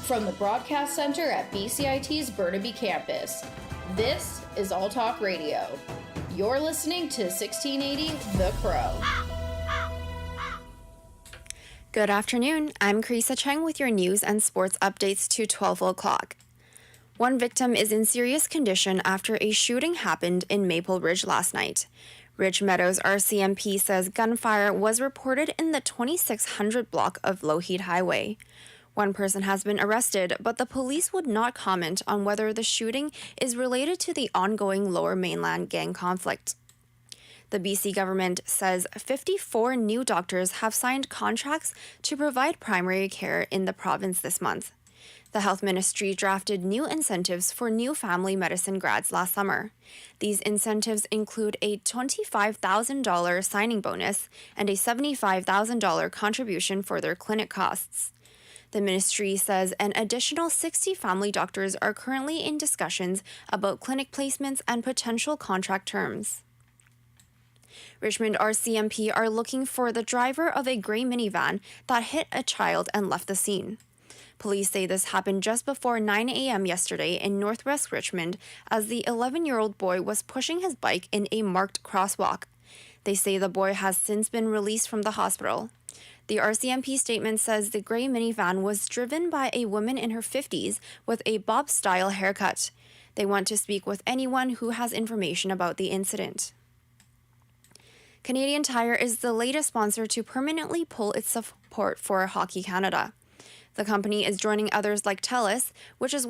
From the broadcast center at BCIT's Burnaby Campus, this is All Talk Radio. You're listening to 1680 The Crow. Good afternoon. I'm Carissa Cheng with your news and sports updates to 12 o'clock. One victim is in serious condition after a shooting happened in Maple Ridge last night. Ridge Meadows RCMP says gunfire was reported in the 2600 block of Lougheed Highway. One person has been arrested, but the police would not comment on whether the shooting is related to the ongoing Lower Mainland gang conflict. The BC government says 54 new doctors have signed contracts to provide primary care in the province this month. The Health Ministry drafted new incentives for new family medicine grads last summer. These incentives include a $25,000 signing bonus and a $75,000 contribution for their clinic costs. The ministry says an additional 60 family doctors are currently in discussions about clinic placements and potential contract terms. Richmond RCMP are looking for the driver of a gray minivan that hit a child and left the scene. Police say this happened just before 9 a.m. yesterday in Northwest Richmond as the 11-year-old boy was pushing his bike in a marked crosswalk. They say the boy has since been released from the hospital. The RCMP statement says the gray minivan was driven by a woman in her 50s with a bob-style haircut. They want to speak with anyone who has information about the incident. Canadian Tire is the latest sponsor to permanently pull its support for Hockey Canada. The company is joining others like TELUS, which was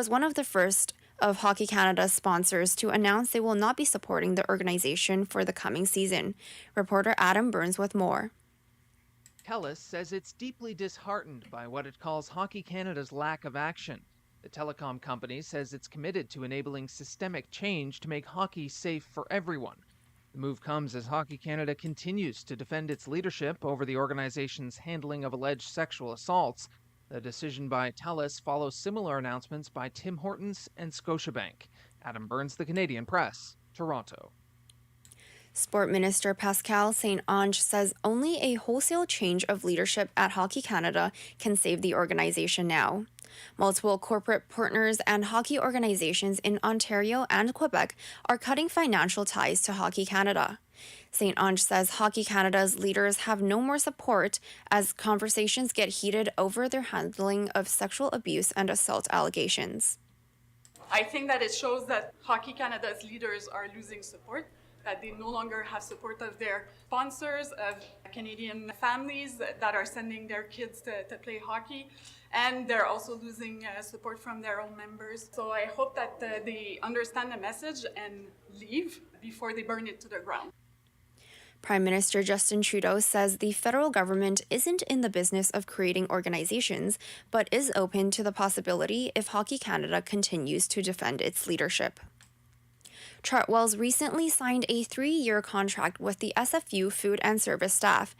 one of the first of Hockey Canada's sponsors to announce they will not be supporting the organization for the coming season. Reporter Adam Burns with more. TELUS says it's deeply disheartened by what it calls Hockey Canada's lack of action. The telecom company says it's committed to enabling systemic change to make hockey safe for everyone. The move comes as Hockey Canada continues to defend its leadership over the organization's handling of alleged sexual assaults. The decision by TELUS follows similar announcements by Tim Hortons and Scotiabank. Adam Burns, The Canadian Press, Toronto. Sport Minister Pascal St-Onge says only a wholesale change of leadership at Hockey Canada can save the organization now. Multiple corporate partners and hockey organizations in Ontario and Quebec are cutting financial ties to Hockey Canada. St-Onge says Hockey Canada's leaders have no more support as conversations get heated over their handling of sexual abuse and assault allegations. I think that it shows that Hockey Canada's leaders are losing support, that they no longer have support of their sponsors, of Canadian families that are sending their kids to play hockey, and they're also losing support from their own members. So I hope that they understand the message and leave before they burn it to the ground. Prime Minister Justin Trudeau says the federal government isn't in the business of creating organizations, but is open to the possibility if Hockey Canada continues to defend its leadership. Chartwell's recently signed a 3-year contract with the SFU food and service staff.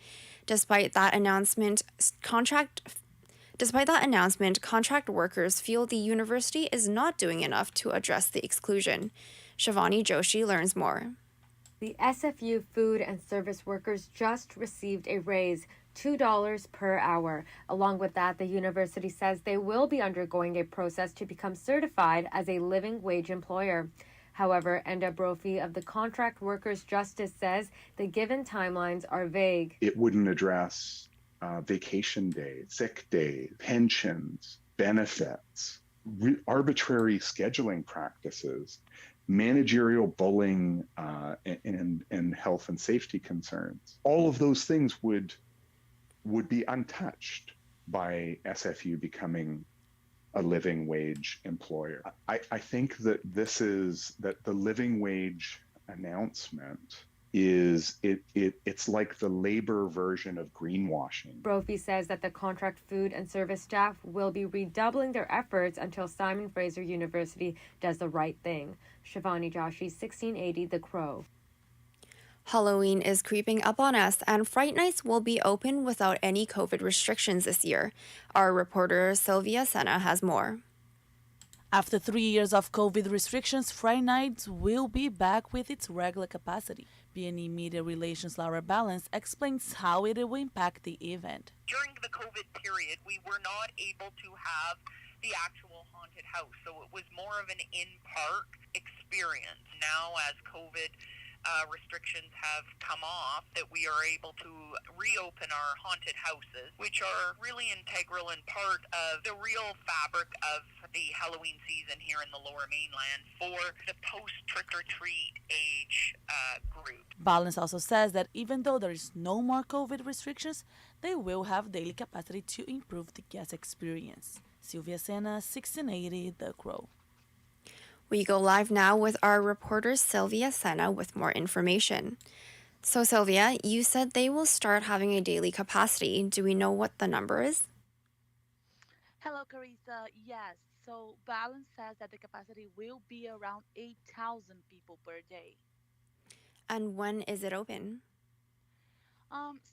Despite that announcement, contract workers feel the university is not doing enough to address the exclusion. Shivani Joshi learns more. The SFU food and service workers just received a raise, $2 per hour. Along with that, the university says they will be undergoing a process to become certified as a living wage employer. However, Enda Brophy of the Contract Workers Justice says the given timelines are vague. It wouldn't address vacation days, sick days, pensions, benefits, arbitrary scheduling practices, managerial bullying, and health and safety concerns. All of those things would be untouched by SFU becoming a living wage employer. I think that the living wage announcement it's like the labor version of greenwashing. Brophy says that the contract food and service staff will be redoubling their efforts until Simon Fraser University does the right thing. Shivani Joshi, 1680 The Crow. Halloween is creeping up on us, and Fright Nights will be open without any COVID restrictions this year. Our reporter Sylvia Senna has more. After 3 years of COVID restrictions, Fright Nights will be back with its regular capacity. BNE Media Relations Laura Balance explains how it will impact the event. During the COVID period, we were not able to have the actual haunted house, so it was more of an in-park experience. Now, as COVID restrictions have come off, that we are able to reopen our haunted houses, which are really integral and part of the real fabric of the Halloween season here in the Lower Mainland for the post-trick-or-treat age group. Balance also says that even though there is no more COVID restrictions, they will have daily capacity to improve the guest experience. Sylvia Sena, 1680 The Crow. We go live now with our reporter Sylvia Sena with more information. So Sylvia, you said they will start having a daily capacity. Do we know what the number is? Hello, Carissa. Yes. So Balance says that the capacity will be around 8,000 people per day. And when is it open?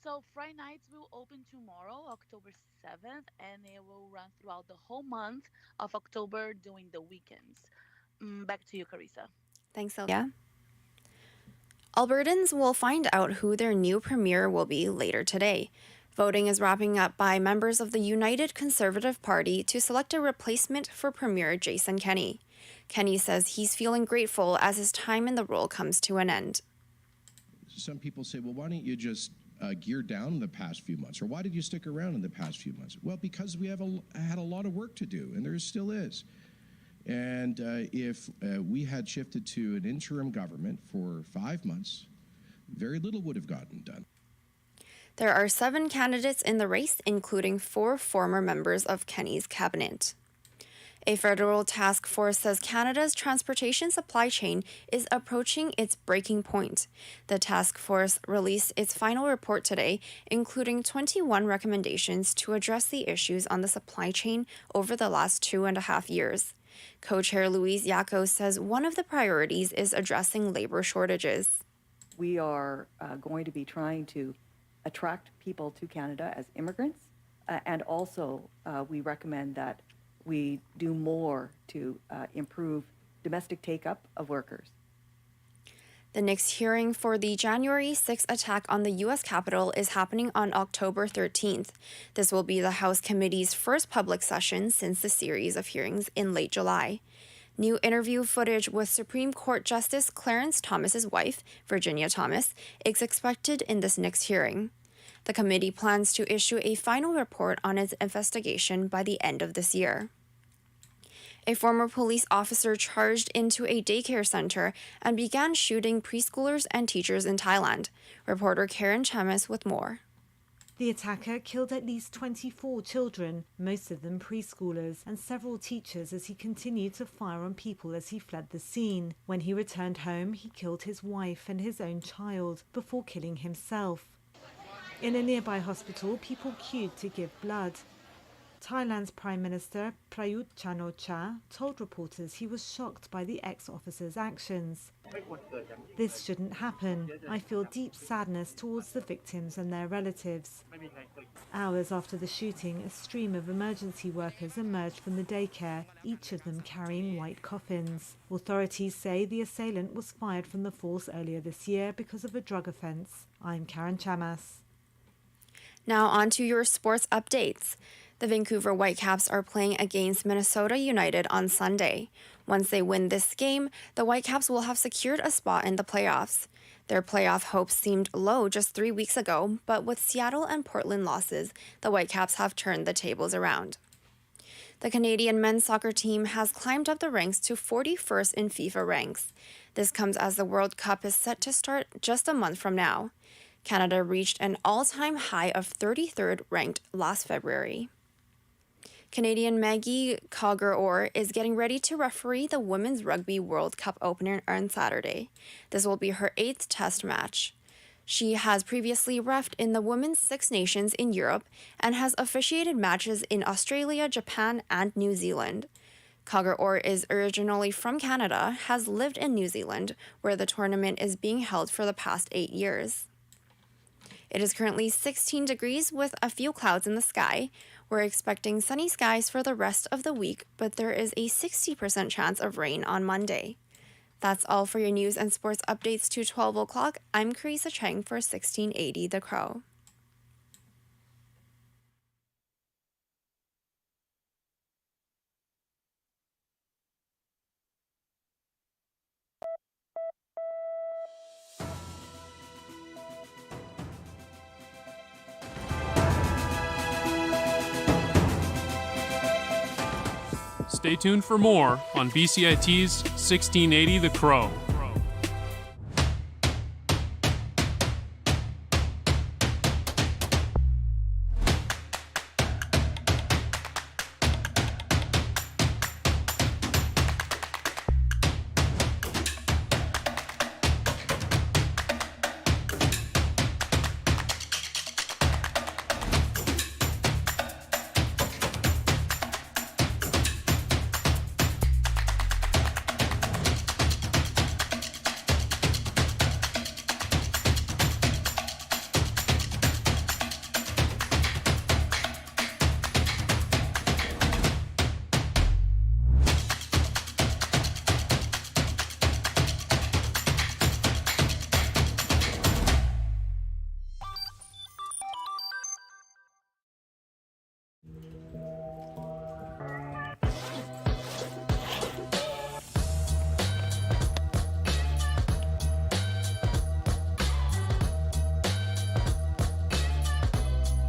So Friday nights will open tomorrow, October 7th, and it will run throughout the whole month of October during the weekends. Back to you, Carissa. Thanks, Sylvia. Albertans will find out who their new premier will be later today. Voting is wrapping up by members of the United Conservative Party to select a replacement for Premier Jason Kenney. Kenney says he's feeling grateful as his time in the role comes to an end. Some people say, well, why don't you just gear down the past few months? Or why did you stick around in the past few months? Well, because we have had a lot of work to do, and there still is. And if we had shifted to an interim government for 5 months, very little would have gotten done. There are 7 candidates in the race, including 4 former members of Kenney's cabinet. A federal task force says Canada's transportation supply chain is approaching its breaking point. The task force released its final report today, including 21 recommendations to address the issues on the supply chain over the last 2.5 years. Co-chair Louise Yako says one of the priorities is addressing labor shortages. We are going to be trying to attract people to Canada as immigrants, and also we recommend that we do more to improve domestic take-up of workers. The next hearing for the January 6th attack on the U.S. Capitol is happening on October 13th. This will be the House Committee's first public session since the series of hearings in late July. New interview footage with Supreme Court Justice Clarence Thomas's wife, Virginia Thomas, is expected in this next hearing. The committee plans to issue a final report on its investigation by the end of this year. A former police officer charged into a daycare center and began shooting preschoolers and teachers in Thailand. Reporter Karen Chamas with more. The attacker killed at least 24 children, most of them preschoolers, and several teachers as he continued to fire on people as he fled the scene. When he returned home, he killed his wife and his own child before killing himself. In a nearby hospital, people queued to give blood. Thailand's Prime Minister Prayut Chan-o-cha told reporters he was shocked by the ex-officer's actions. This shouldn't happen. I feel deep sadness towards the victims and their relatives. Hours after the shooting, a stream of emergency workers emerged from the daycare, each of them carrying white coffins. Authorities say the assailant was fired from the force earlier this year because of a drug offence. I'm Karen Chamas. Now on to your sports updates. The Vancouver Whitecaps are playing against Minnesota United on Sunday. Once they win this game, the Whitecaps will have secured a spot in the playoffs. Their playoff hopes seemed low just 3 weeks ago, but with Seattle and Portland losses, the Whitecaps have turned the tables around. The Canadian men's soccer team has climbed up the ranks to 41st in FIFA ranks. This comes as the World Cup is set to start just a month from now. Canada reached an all-time high of 33rd ranked last February. Canadian Maggie Cogger-Orr is getting ready to referee the Women's Rugby World Cup opener on Saturday. This will be her 8th test match. She has previously reffed in the Women's Six Nations in Europe and has officiated matches in Australia, Japan, and New Zealand. Cogger-Orr is originally from Canada, has lived in New Zealand, where the tournament is being held for the past 8 years. It is currently 16 degrees with a few clouds in the sky. We're expecting sunny skies for the rest of the week, but there is a 60% chance of rain on Monday. That's all for your news and sports updates to 12 o'clock. I'm Carissa Cheng for 1680 The Crow. Stay tuned for more on BCIT's 1680 The Crow.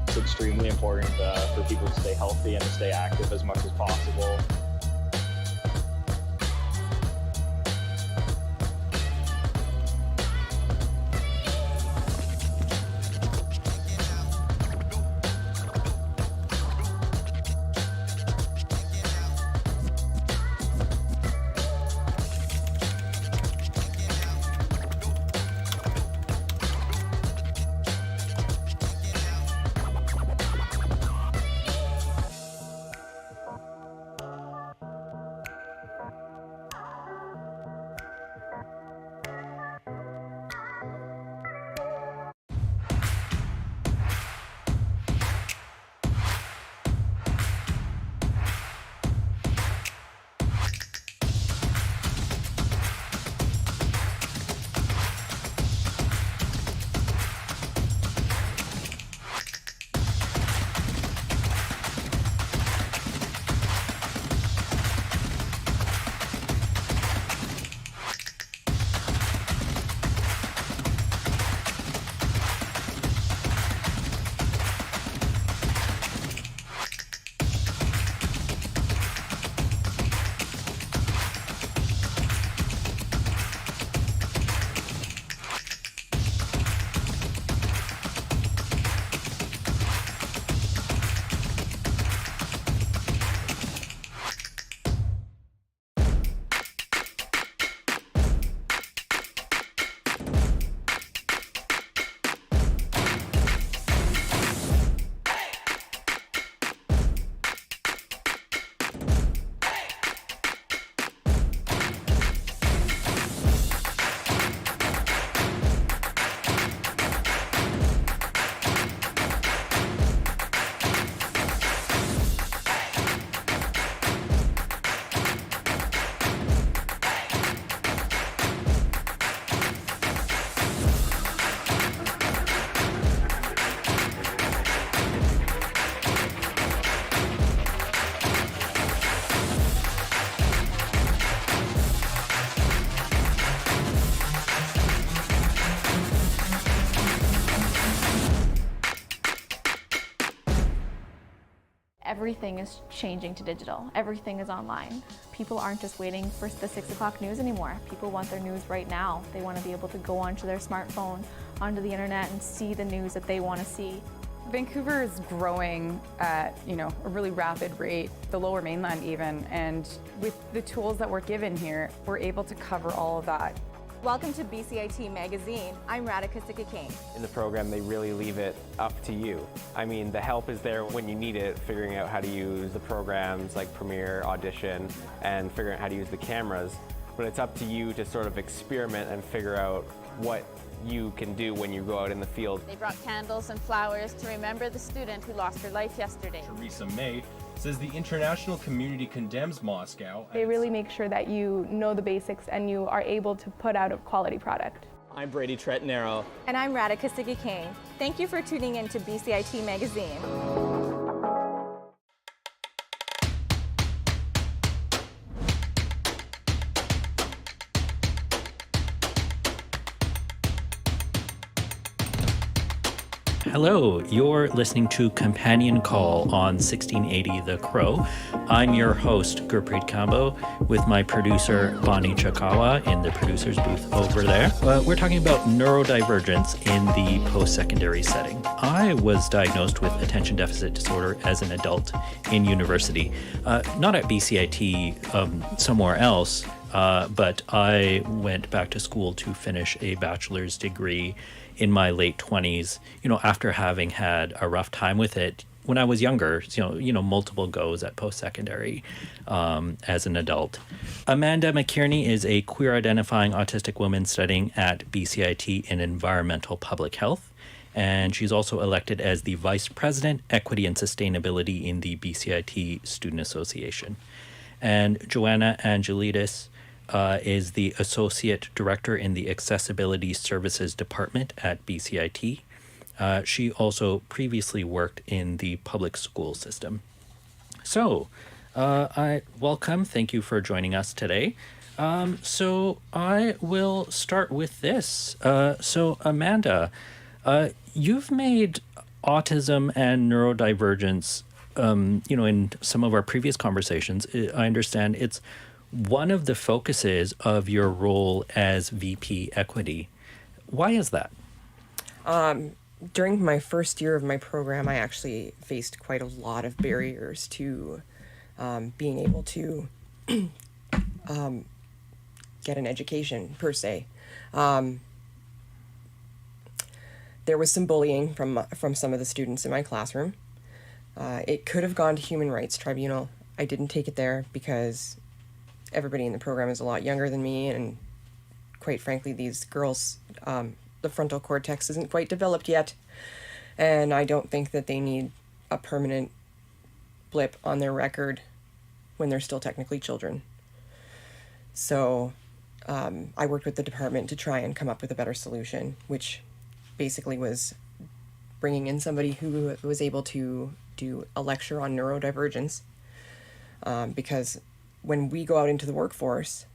It's extremely important for people to stay healthy and to stay active as much as possible. Everything is changing to digital. Everything is online. People aren't just waiting for the 6 o'clock news anymore. People want their news right now. They want to be able to go onto their smartphone, onto the internet, and see the news that they want to see. Vancouver is growing at, a really rapid rate, the Lower Mainland even, and with the tools that we're given here, we're able to cover all of that. Welcome to BCIT Magazine. I'm Radhika Sikakane. In the program, they really leave it up to you. I mean, the help is there when you need it, figuring out how to use the programs like Premiere, Audition, and figuring out how to use the cameras. But it's up to you to sort of experiment and figure out what you can do when you go out in the field. They brought candles and flowers to remember the student who lost her life yesterday. Theresa May says the international community condemns Moscow. They really make sure that you know the basics and you are able to put out a quality product. I'm Brady Tretanero. And I'm Radhika Siggi-King. Thank you for tuning in to BCIT Magazine. Hello, you're listening to Companion Call on 1680 The Crow. I'm your host, Gurpreet Kambo, with my producer, Bonnie Chakawa, in the producer's booth over there. We're talking about neurodivergence in the post-secondary setting. I was diagnosed with attention deficit disorder as an adult in university, not at BCIT, somewhere else, but I went back to school to finish a bachelor's degree in my late 20s, after having had a rough time with it when I was younger, multiple goes at post-secondary as an adult. Amanda McKierney is a queer-identifying autistic woman studying at BCIT in environmental public health, and she's also elected as the Vice President, Equity and Sustainability in the BCIT Student Association. And Joanna Angelidis is the Associate Director in the Accessibility Services Department at BCIT. She also previously worked in the public school system. So, I welcome. Thank you for joining us today. So I will start with this. So Amanda, you've made autism and neurodivergence, in some of our previous conversations. I understand it's one of the focuses of your role as VP Equity. Why is that? During my first year of my program, I actually faced quite a lot of barriers to being able to get an education, per se. There was some bullying from some of the students in my classroom. It could have gone to Human Rights Tribunal. I didn't take it there because everybody in the program is a lot younger than me, and quite frankly, these girls, the frontal cortex isn't quite developed yet, and I don't think that they need a permanent blip on their record when they're still technically children. So I worked with the department to try and come up with a better solution, which basically was bringing in somebody who was able to do a lecture on neurodivergence, because when we go out into the workforce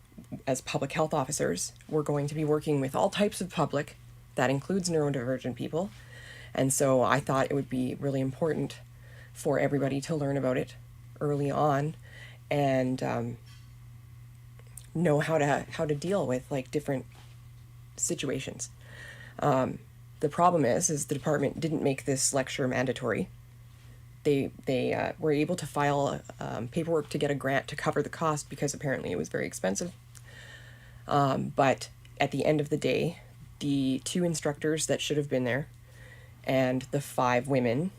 as public health officers, we're going to be working with all types of public. That includes neurodivergent people. And so I thought it would be really important for everybody to learn about it early on and know how to deal with different situations. The problem is the department didn't make this lecture mandatory. They were able to file paperwork to get a grant to cover the cost because apparently it was very expensive. But at the end of the day, the 2 instructors that should have been there and the 5 women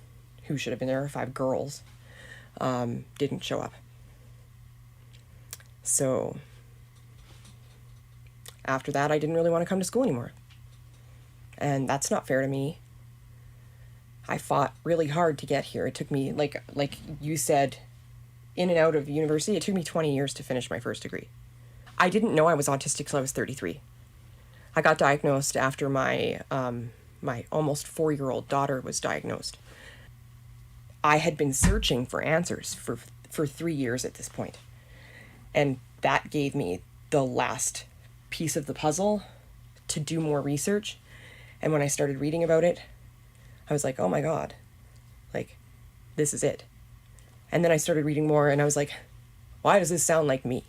who should have been there, or 5 girls, didn't show up. So after that, I didn't really want to come to school anymore. And that's not fair to me. I fought really hard to get here. It took me, like you said, in and out of university, it took me 20 years to finish my first degree. I didn't know I was autistic till I was 33. I got diagnosed after my almost 4-year-old daughter was diagnosed. I had been searching for answers for 3 years at this point. And that gave me the last piece of the puzzle to do more research. And when I started reading about it, I was like, oh my God, this is it. And then I started reading more and I was like, why does this sound like me?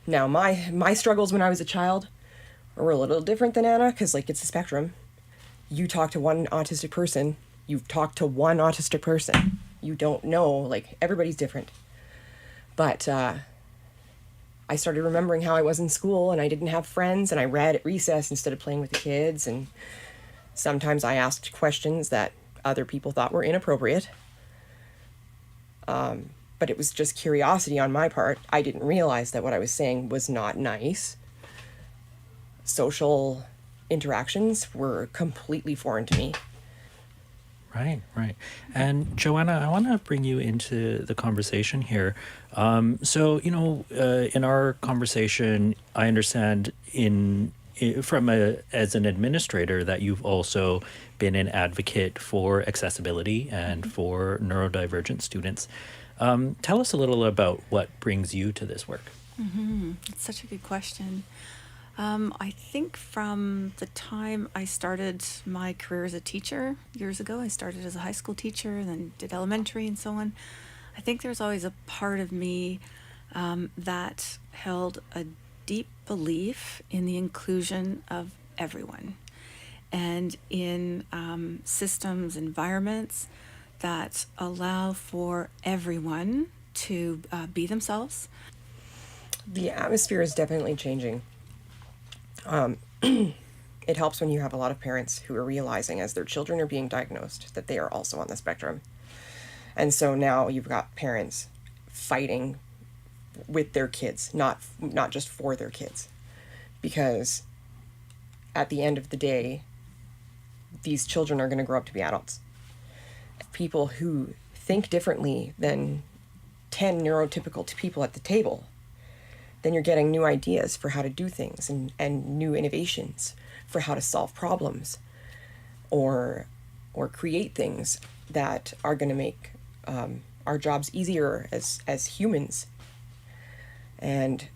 Now, my struggles when I was a child were a little different than Anna, because it's a spectrum. You talk to one autistic person, you've talked to one autistic person. You don't know, everybody's different. But I started remembering how I was in school and I didn't have friends and I read at recess instead of playing with the kids, and sometimes I asked questions that other people thought were inappropriate. But it was just curiosity on my part. I didn't realize that what I was saying was not nice. Social interactions were completely foreign to me. Right, right. And Joanna, I want to bring you into the conversation here. So, in our conversation, I understand as an administrator that you've also been an advocate for accessibility and for neurodivergent students. Tell us a little about what brings you to this work. It's such a good question. I think from the time I started my career as a teacher years ago, I started as a high school teacher, then did elementary and so on. I think there's always a part of me that held a deep belief in the inclusion of everyone and in systems, environments that allow for everyone to be themselves. The atmosphere is definitely changing. It helps when you have a lot of parents who are realizing as their children are being diagnosed that they are also on the spectrum. And so now you've got parents fighting with their kids, not just for their kids. Because at the end of the day, these children are going to grow up to be adults. People who think differently than 10 neurotypical people at the table, then you're getting new ideas for how to do things and new innovations for how to solve problems or create things that are going to make our jobs easier as humans and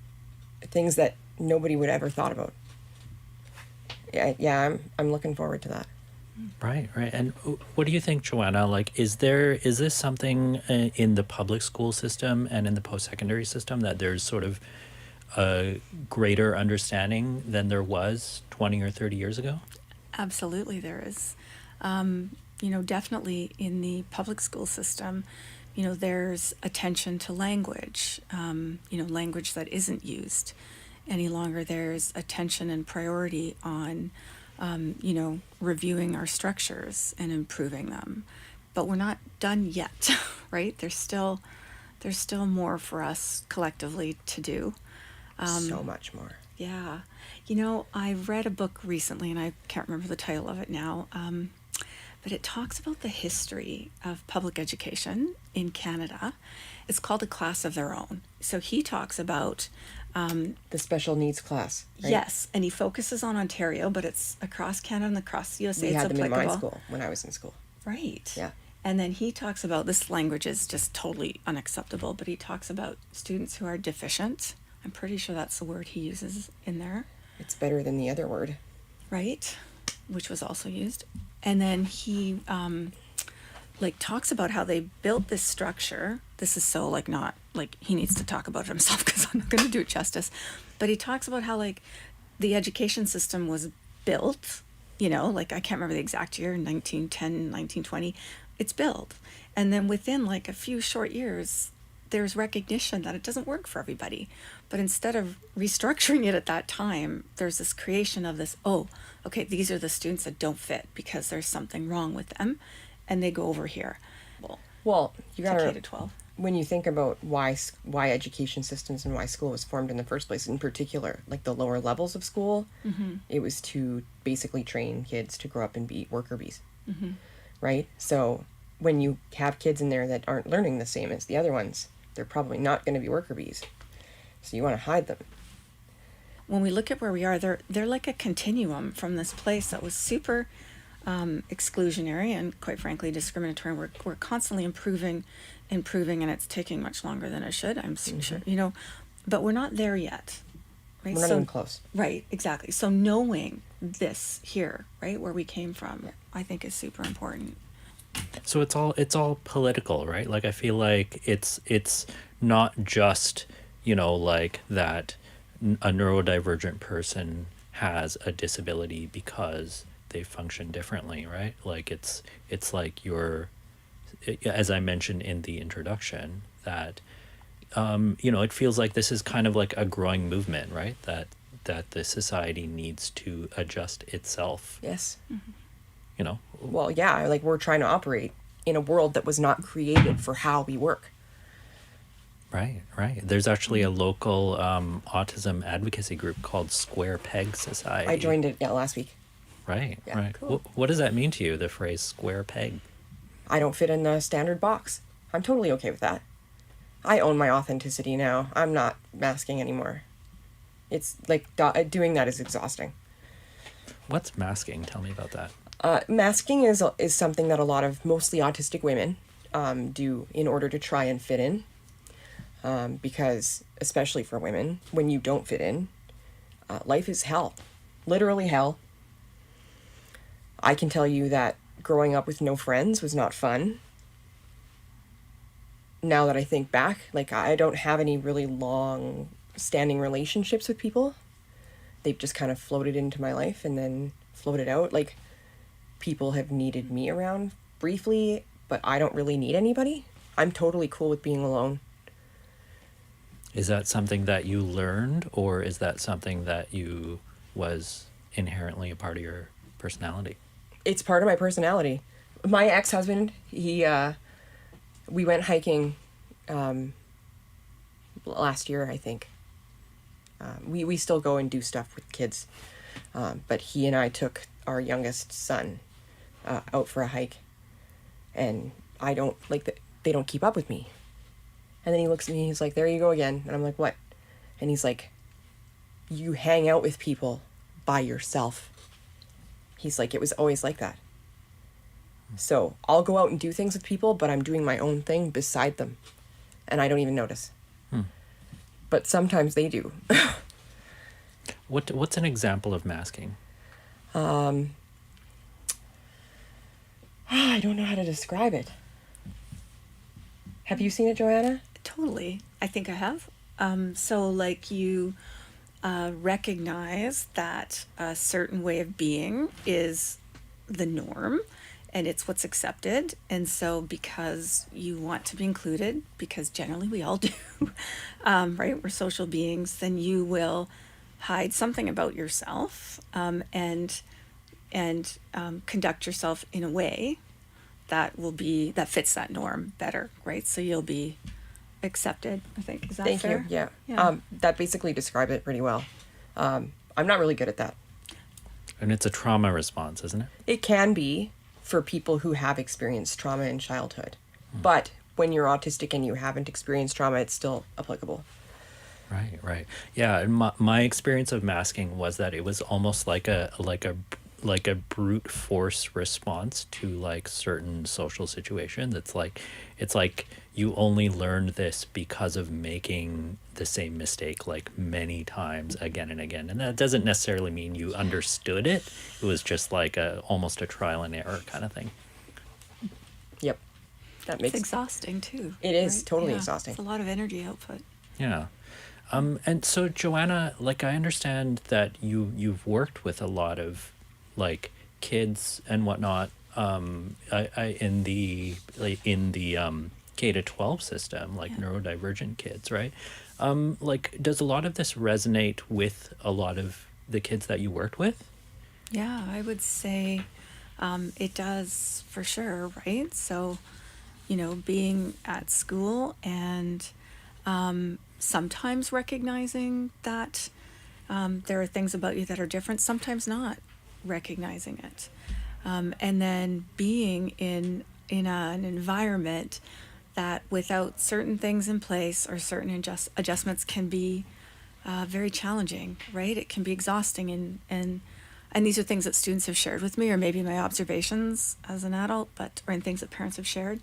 things that nobody would ever thought about. Yeah, I'm looking forward to that. Right, right. And what do you think, Joanna? Like, is this something in the public school system and in the post-secondary system that there's sort of a greater understanding than there was 20 or 30 years ago? Absolutely, there is. Definitely in the public school system, there's attention to language, language that isn't used any longer. There's attention and priority on, reviewing our structures and improving them. But we're not done yet, right? There's still more for us collectively to do. So much more. Yeah. I read a book recently, and I can't remember the title of it now, but it talks about the history of public education in Canada. It's called A Class of Their Own. So he talks about the special needs class, right? Yes, and he focuses on Ontario, but it's across Canada and across USA. We it's had them applicable. in my school when I was in school. Right. Yeah. And then he talks about, this language is just totally unacceptable, but he talks about students who are deficient. I'm pretty sure that's the word he uses in there. It's better than the other word. Right, which was also used. And then he talks about how they built this structure. This is so not he needs to talk about it himself because I'm not going to do it justice. But he talks about how the education system was built, I can't remember the exact year, 1910, 1920. It's built. And then within a few short years, there's recognition that it doesn't work for everybody. But instead of restructuring it at that time, there's this creation of this, these are the students that don't fit because there's something wrong with them, and they go over here. Well, you got K to 12. When you think about why education systems and why school was formed in the first place, in particular, the lower levels of school, it was to basically train kids to grow up and be worker bees, right? So when you have kids in there that aren't learning the same as the other ones, they're probably not going to be worker bees. So you want to hide them. When we look at where we are, they're like a continuum from this place that was super exclusionary and quite frankly discriminatory. We're constantly improving, and it's taking much longer than it should. I'm sure, but we're not there yet. Right? We're not even close. Right, exactly. So knowing this here, right, where we came from, I think is super important. So it's all political, right? I feel like it's not just, that a neurodivergent person has a disability because they function differently, right? It's as I mentioned in the introduction, that it feels like this is kind of a growing movement, right? That the society needs to adjust itself. Yes. Mm-hmm. Well, yeah, we're trying to operate in a world that was not created for how we work. Right, right. There's actually a local autism advocacy group called Square Peg Society. I joined it last week. Right, Yeah, right. cool. What does that mean to you, the phrase square peg? I don't fit in the standard box. I'm totally okay with that. I own my authenticity now. I'm not masking anymore. It's like doing that is exhausting. What's masking? Tell me about that. Masking is something that a lot of mostly autistic women do in order to try and fit in. Because, especially for women, when you don't fit in, life is hell. Literally hell. I can tell you that growing up with no friends was not fun. Now that I think back, like, I don't have any really long standing relationships with people. They've just kind of floated into my life and then floated out. Like, people have needed me around briefly, but I don't really need anybody. I'm totally cool with being alone. Is that something that you learned, or is that something that was inherently a part of your personality? It's part of my personality. My ex-husband, we went hiking last year, I think. We still go and do stuff with kids, but he and I took our youngest son out for a hike, and I don't they don't keep up with me. And then he looks at me, he's like, there you go again. And I'm like, what? And he's like, you hang out with people by yourself. He's like, it was always like that. So I'll go out and do things with people, but I'm doing my own thing beside them. And I don't even notice. But sometimes they do. What's an example of masking? I don't know how to describe it. Have you seen it, Joanna? Totally. I think I have. So like you recognize that a certain way of being is the norm and it's what's accepted. And so because you want to be included, because generally we all do, right? We're social beings, then you will hide something about yourself and conduct yourself in a way that fits that norm better, right? So you'll be accepted, I think. Is that Thank fair? you. Yeah. That basically described it pretty well. I'm not really good at that. And it's a trauma response, isn't it? It can be for people who have experienced trauma in childhood. But when you're autistic and you haven't experienced trauma, it's still applicable. Right. Yeah, and my experience of masking was that it was almost like a brute force response to like certain social situations. It's like you only learned this because of making the same mistake like many times again and again. And that doesn't necessarily mean you understood it. It was just like almost a trial and error kind of thing. Yep. It's exhausting too. It is right? totally exhausting. It's a lot of energy output. Yeah. And so Joanna, like I understand that you've worked with a lot of like kids and whatnot in the K-12 system, like neurodivergent kids, right? Like, does a lot of this resonate with a lot of the kids that you worked with? Yeah, I would say it does for sure, right? So, being at school and sometimes recognizing that there are things about you that are different, sometimes not recognizing it. And then being in an environment that without certain things in place or certain adjustments can be very challenging, right? It can be exhausting, and these are things that students have shared with me, or maybe my observations as an adult, or things that parents have shared.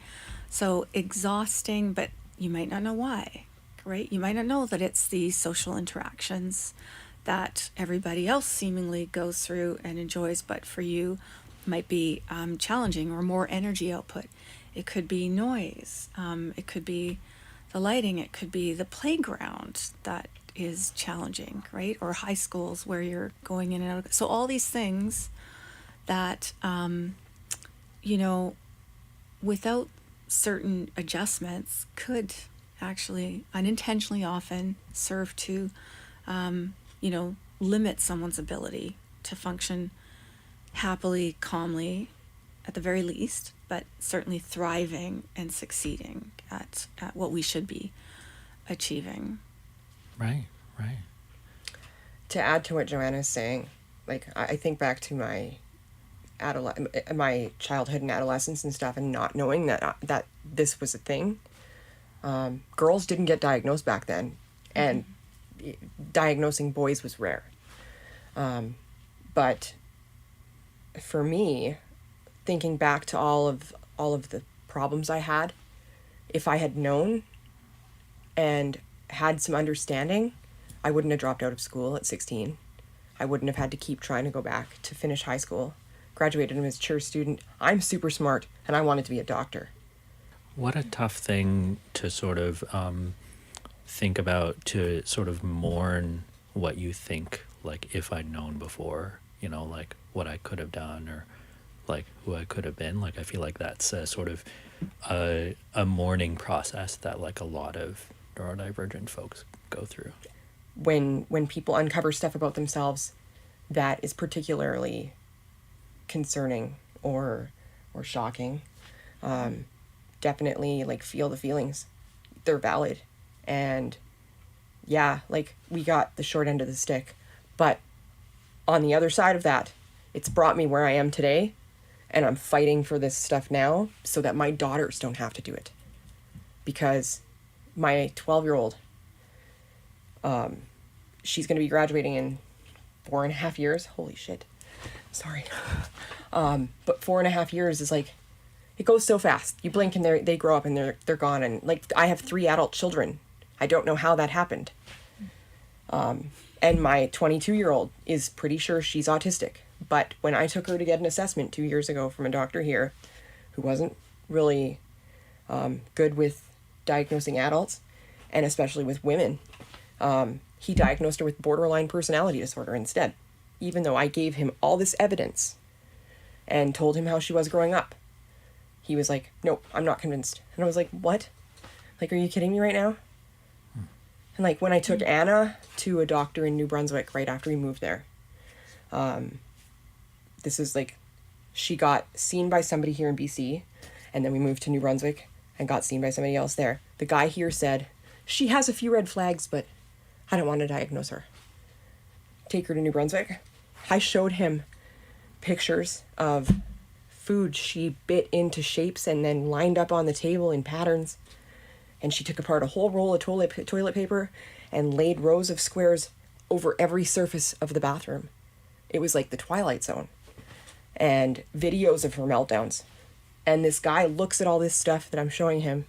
So exhausting, but you might not know why, right? You might not know that it's the social interactions that everybody else seemingly goes through and enjoys, but for you might be challenging or more energy output. It could be noise. It could be the lighting. It could be the playground that is challenging, right? Or high schools where you're going in and out. So all these things that, without certain adjustments could actually unintentionally often serve to, limit someone's ability to function happily, calmly, at the very least, but certainly thriving and succeeding at what we should be achieving. Right. To add to what Joanna's saying, like I think back to my my childhood and adolescence and stuff, and not knowing that this was a thing. Girls didn't get diagnosed back then, and diagnosing boys was rare. But for me, thinking back to all of the problems I had, if I had known and had some understanding, I wouldn't have dropped out of school at 16. I wouldn't have had to keep trying to go back to finish high school. Graduated as a mature student. I'm super smart, and I wanted to be a doctor. What a tough thing to sort of think about, to sort of mourn what you think, like, if I'd known before, you know, like what I could have done, or like who I could have been. Like, I feel like that's a sort of a mourning process that like a lot of neurodivergent folks go through. When people uncover stuff about themselves that is particularly concerning or shocking, definitely like feel the feelings. They're valid. And yeah, like we got the short end of the stick, but on the other side of that, it's brought me where I am today, and I'm fighting for this stuff now so that my daughters don't have to do it. Because my 12-year-old, she's going to be graduating in 4.5 years. Holy shit. Sorry. But 4.5 years is like, it goes so fast. You blink and they grow up and they're gone. And like, I have 3 adult children. I don't know how that happened. And my 22-year-old is pretty sure she's autistic. But when I took her to get an assessment 2 years ago from a doctor here, who wasn't really good with diagnosing adults, and especially with women, he diagnosed her with borderline personality disorder instead, even though I gave him all this evidence and told him how she was growing up. He was like, nope, I'm not convinced. And I was like, what? Like, are you kidding me right now? And like, when I took Anna to a doctor in New Brunswick right after we moved there, this is like, she got seen by somebody here in BC, and then we moved to New Brunswick and got seen by somebody else there. The guy here said, she has a few red flags, but I don't want to diagnose her. Take her to New Brunswick. I showed him pictures of food she bit into shapes and then lined up on the table in patterns. And she took apart a whole roll of toilet paper and laid rows of squares over every surface of the bathroom. It was like the Twilight Zone. And videos of her meltdowns. And this guy looks at all this stuff that I'm showing him,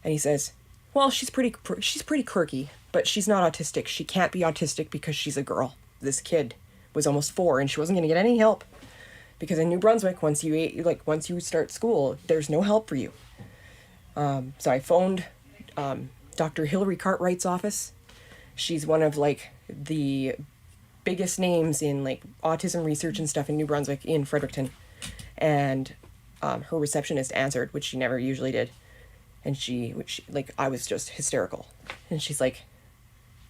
and he says, well, she's pretty quirky, but she's not autistic. She can't be autistic because she's a girl. This kid was almost 4, and she wasn't going to get any help, because in New Brunswick, once you start school, there's no help for you. So I phoned Dr. Hilary Cartwright's office. She's one of like the biggest names in like autism research and stuff in New Brunswick, in Fredericton, and her receptionist answered, which she never usually did. And she like, I was just hysterical. And she's like,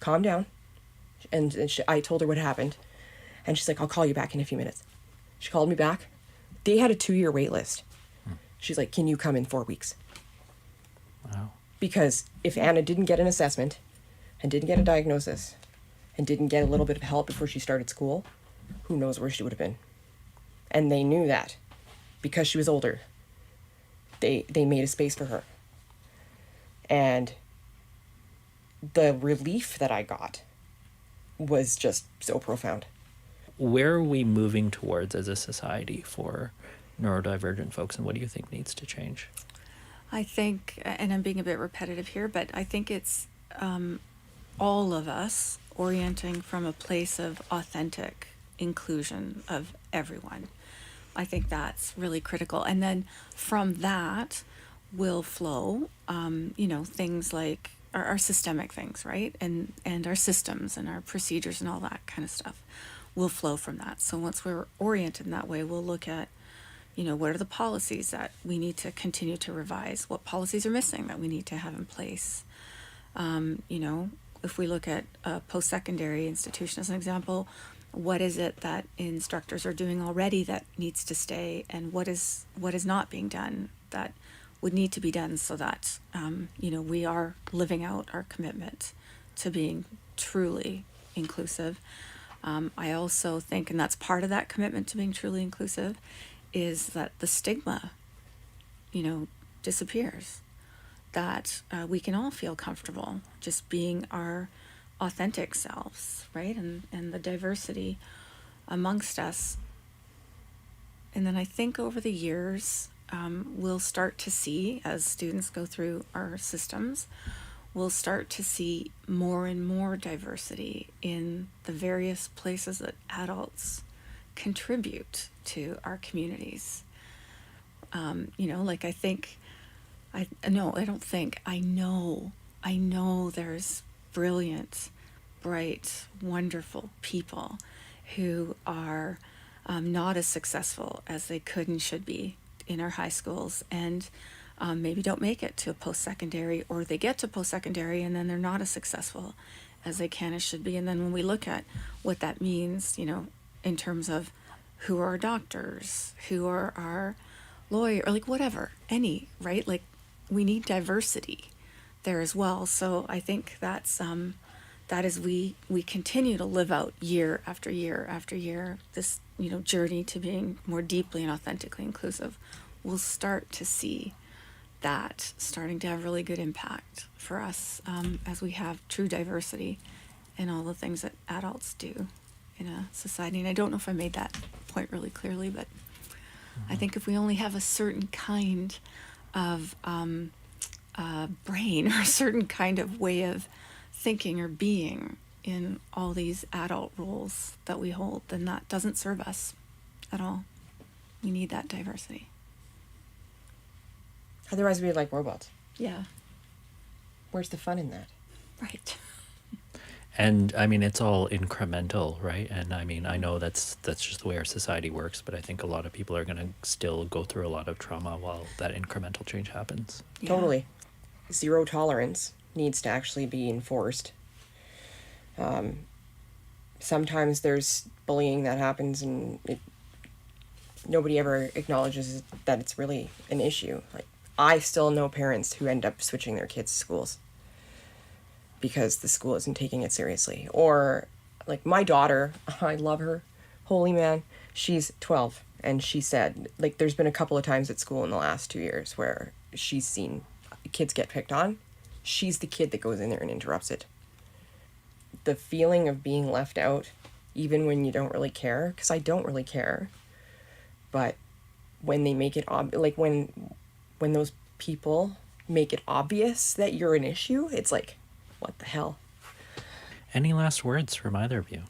calm down. And I told her what happened. And she's like, I'll call you back in a few minutes. She called me back. They had a 2-year wait list. She's like, can you come in 4 weeks? Wow. Because if Anna didn't get an assessment and didn't get a diagnosis and didn't get a little bit of help before she started school, who knows where she would have been. And they knew that because she was older. They made a space for her. And the relief that I got was just so profound. Where are we moving towards as a society for neurodivergent folks, and what do you think needs to change? I think, and I'm being a bit repetitive here, but I think it's all of us orienting from a place of authentic inclusion of everyone. I think that's really critical. And then from that will flow, things like our systemic things, right? And our systems and our procedures and all that kind of stuff will flow from that. So once we're oriented in that way, we'll look at, what are the policies that we need to continue to revise? What policies are missing that we need to have in place? If we look at a post-secondary institution as an example, what is it that instructors are doing already that needs to stay, and what is not being done that would need to be done so that we are living out our commitment to being truly inclusive. I also think, and that's part of that commitment to being truly inclusive, is that the stigma, disappears. That we can all feel comfortable just being our authentic selves, right? And the diversity amongst us. And then I think over the years, we'll start to see, as students go through our systems, we'll start to see more and more diversity in the various places that adults contribute to our communities. I know there's brilliant, bright, wonderful people who are not as successful as they could and should be in our high schools, and maybe don't make it to a post-secondary, or they get to post-secondary and then they're not as successful as they can and should be. And then when we look at what that means, in terms of who are our doctors, who are our lawyer, or whatever, right? We need diversity there as well. So I think that's that is we continue to live out year after year after year this journey to being more deeply and authentically inclusive. We'll start to see that starting to have really good impact for us as we have true diversity in all the things that adults do in a society. And I don't know if I made that point really clearly, but I think if we only have a certain kind of brain or a certain kind of way of thinking or being in all these adult roles that we hold, then that doesn't serve us at all. We need that diversity. Otherwise, we'd be like robots. Yeah. Where's the fun in that? Right. And I mean, it's all incremental, right? And I mean, I know that's just the way our society works, but I think a lot of people are going to still go through a lot of trauma while that incremental change happens. Yeah. Totally. Zero tolerance needs to actually be enforced. Sometimes there's bullying that happens and nobody ever acknowledges that it's really an issue. I still know parents who end up switching their kids' schools because the school isn't taking it seriously. Or my daughter, I love her, holy man, she's 12, and she said there's been a couple of times at school in the last 2 years where she's seen kids get picked on. She's the kid that goes in there and interrupts it. The feeling of being left out, even when you don't really care, because I don't really care, but when they make it when those people make it obvious that you're an issue, it's what the hell? Any last words from either of you?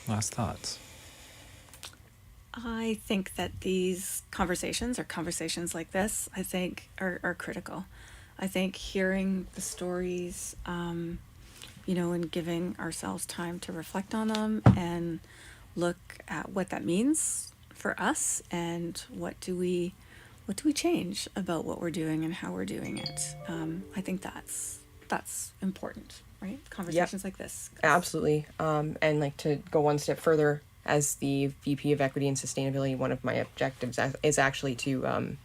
Last thoughts? I think that these conversations, or conversations like this, I think are critical. I think hearing the stories, and giving ourselves time to reflect on them and look at what that means for us and what do we change about what we're doing and how we're doing it. I think that's important, right? Conversations like this. Absolutely. And to go one step further, as the VP of Equity and Sustainability, one of my objectives is actually to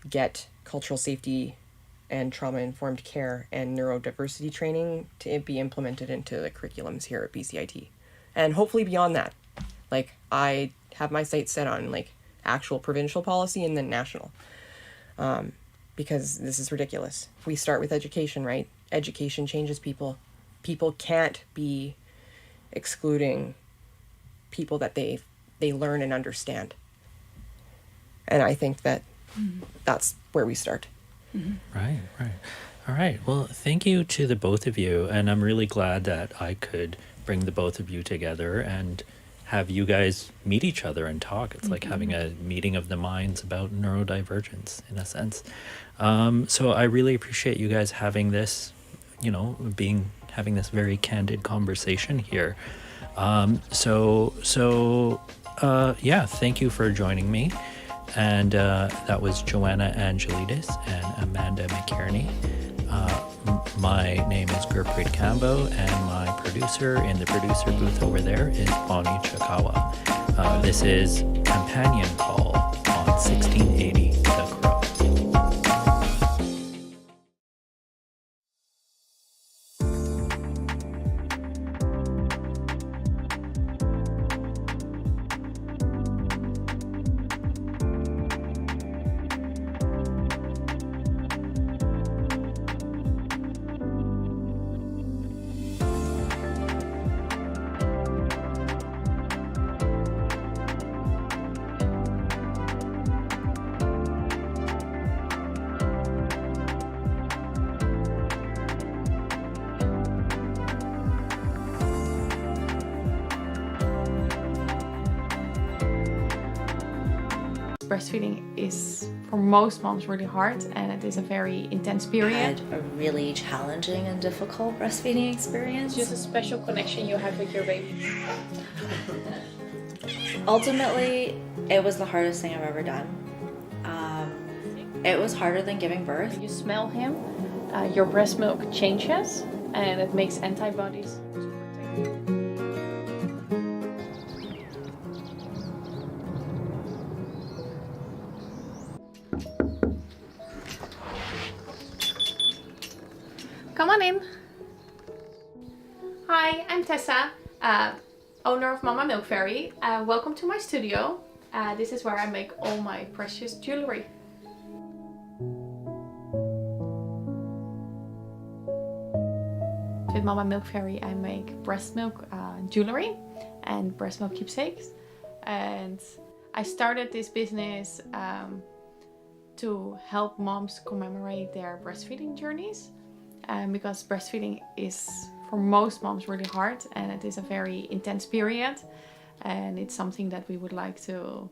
get cultural safety and trauma-informed care and neurodiversity training to be implemented into the curriculums here at BCIT. And hopefully beyond that. I have my sights set on actual provincial policy and then national. Because this is ridiculous. We start with education, right? Education changes people. People can't be excluding people that they learn and understand. And I think that that's where we start. Mm-hmm. Right. All right. Well, thank you to the both of you. And I'm really glad that I could bring the both of you together and have you guys meet each other and talk. It's like having a meeting of the minds about neurodivergence in a sense. So I really appreciate you guys having this, having this very candid conversation here. Thank you for joining me. And that was Joanna Angelidis and Amanda McKierney. My name is Gurpreet Kambo, and my producer in the producer booth over there is Bonnie Chakawa. This is Companion Call on 1680 The Crow. breastfeeding is for most moms really hard, and it is a very intense period. I had a really challenging and difficult breastfeeding experience. Just a special connection you have with your baby. Ultimately, it was the hardest thing I've ever done. It was harder than giving birth. You smell him, your breast milk changes, and it makes antibodies. Come on in. Hi, I'm Tessa, owner of Mama Milk Fairy. Welcome to my studio. This is where I make all my precious jewelry. With Mama Milk Fairy, I make breast milk jewelry and breast milk keepsakes. And I started this business to help moms commemorate their breastfeeding journeys. Because breastfeeding is for most moms really hard, and it is a very intense period, and it's something that we would like to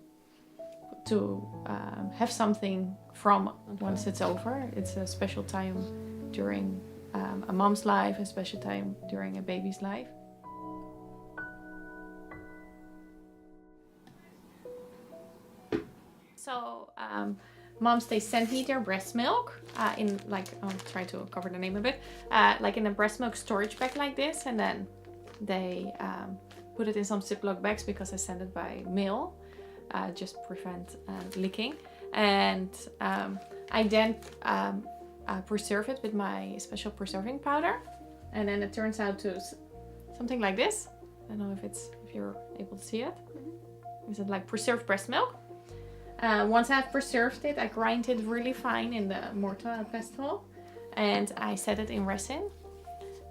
have something from once it's over. It's a special time during a mom's life, a special time during a baby's life. So moms, they send me their breast milk in, like, I'll try to cover the name a bit, like in a breast milk storage bag like this, and then they put it in some Ziploc bags because I send it by mail, just prevent leaking. And I then preserve it with my special preserving powder, and then it turns out to something like this. I don't know if you're able to see it. Is it like preserved breast milk? Once I've preserved it, I grind it really fine in the mortar and pestle, and I set it in resin,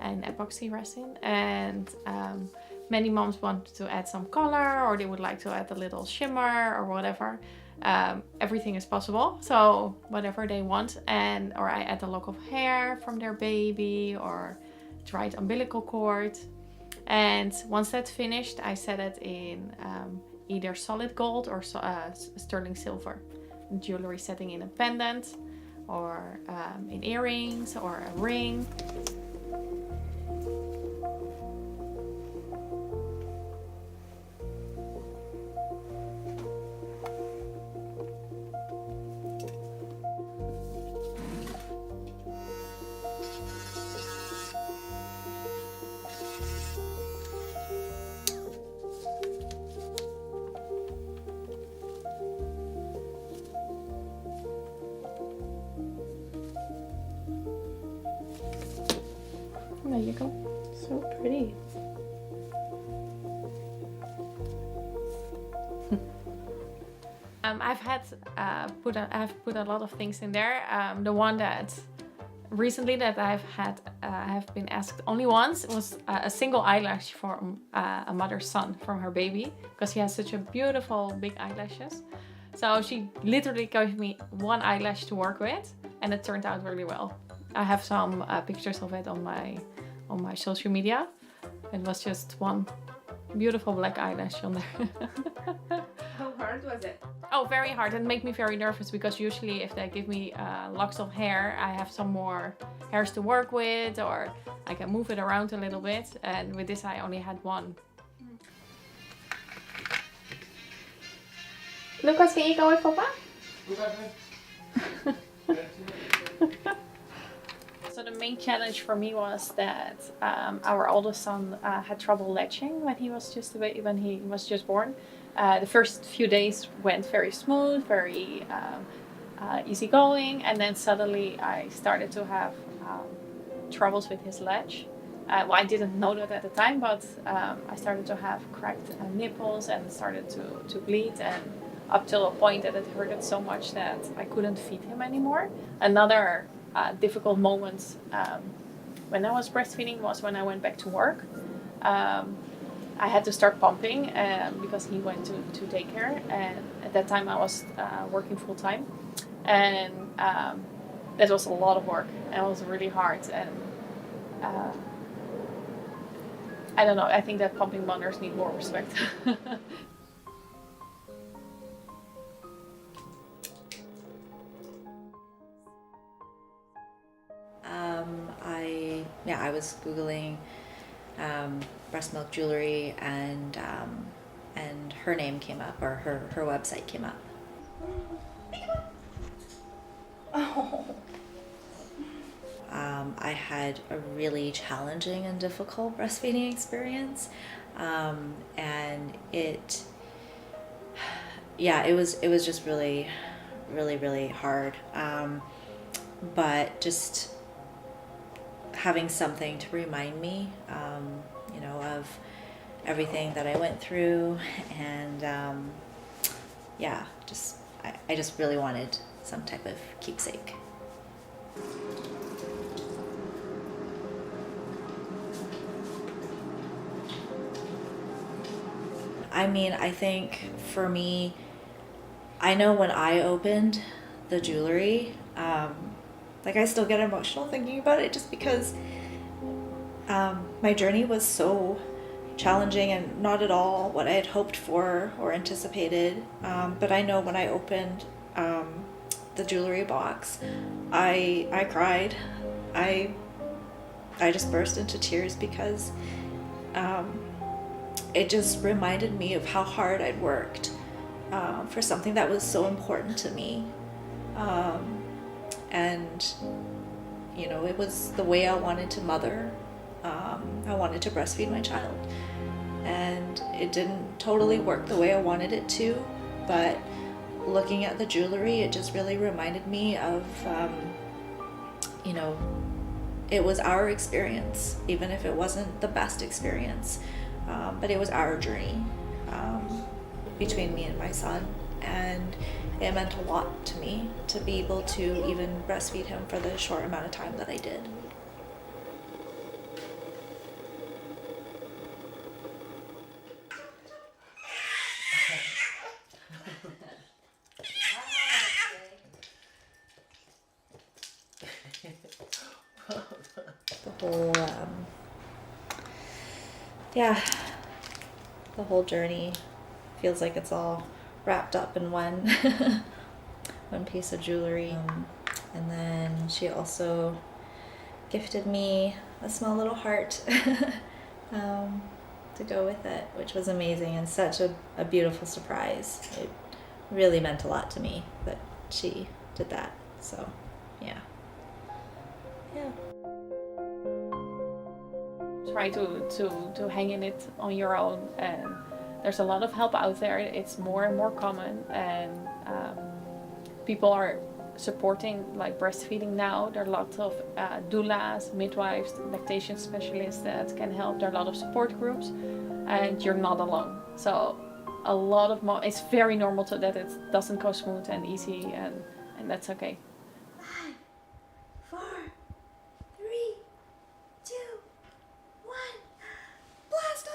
and epoxy resin. And many moms want to add some color, or they would like to add a little shimmer or whatever. Everything is possible, so whatever they want. Or I add a lock of hair from their baby, or dried umbilical cord. And once that's finished, I set it in either solid gold or sterling silver jewelry, setting in a pendant, or in earrings, or a ring. There you go. So pretty. I've put a lot of things in there. The one that recently that I have been asked only once was a single eyelash from a mother's son from her baby, because he has such a beautiful big eyelashes. So she literally gave me one eyelash to work with, and it turned out really well. I have some pictures of it on my social media. It was just one beautiful black eyelash on there. How hard was it? Oh, very hard. It made me very nervous, because usually if they give me locks of hair, I have some more hairs to work with, or I can move it around a little bit. And with this, I only had one. Lucas, can you go with Papa? So the main challenge for me was that our oldest son had trouble latching when he was just born. The first few days went very smooth, very easygoing, and then suddenly I started to have troubles with his latch. Well, I didn't know that at the time, but I started to have cracked nipples and started to bleed, and up till a point that it hurted so much that I couldn't feed him anymore. Another difficult moment when I was breastfeeding was when I went back to work. I had to start pumping because he went to daycare, and at that time I was working full time, and that was a lot of work, and it was really hard. And I don't know, I think that pumping mothers need more respect. was Googling breast milk jewelry, and her name came up, or her website came up. I had a really challenging and difficult breastfeeding experience, and it was just really, really, really hard. But just having something to remind me, of everything that I went through, and I just really wanted some type of keepsake. I mean, I think for me, I know when I opened the jewelry, I still get emotional thinking about it, just because my journey was so challenging and not at all what I had hoped for or anticipated. But I know when I opened the jewelry box, I cried. I just burst into tears, because it just reminded me of how hard I'd worked for something that was so important to me. And it was the way I wanted to mother. I wanted to breastfeed my child, and it didn't totally work the way I wanted it to, but looking at the jewelry, it just really reminded me of it was our experience, even if it wasn't the best experience, but it was our journey between me and my son, and it meant a lot to me to be able to even breastfeed him for the short amount of time that I did. The whole journey feels like it's all wrapped up in one piece of jewelry. And then she also gifted me a small little heart to go with it, which was amazing and such a beautiful surprise. It really meant a lot to me that she did that. So, yeah. Try to hang in it on your own, and there's a lot of help out there. It's more and more common, and people are supporting breastfeeding now. There are lots of doulas, midwives, lactation specialists that can help. There are a lot of support groups, and you're not alone. So a lot of it's very normal to that it doesn't go smooth and easy, and that's okay. 5, 4, 3, 2, 1, blast off!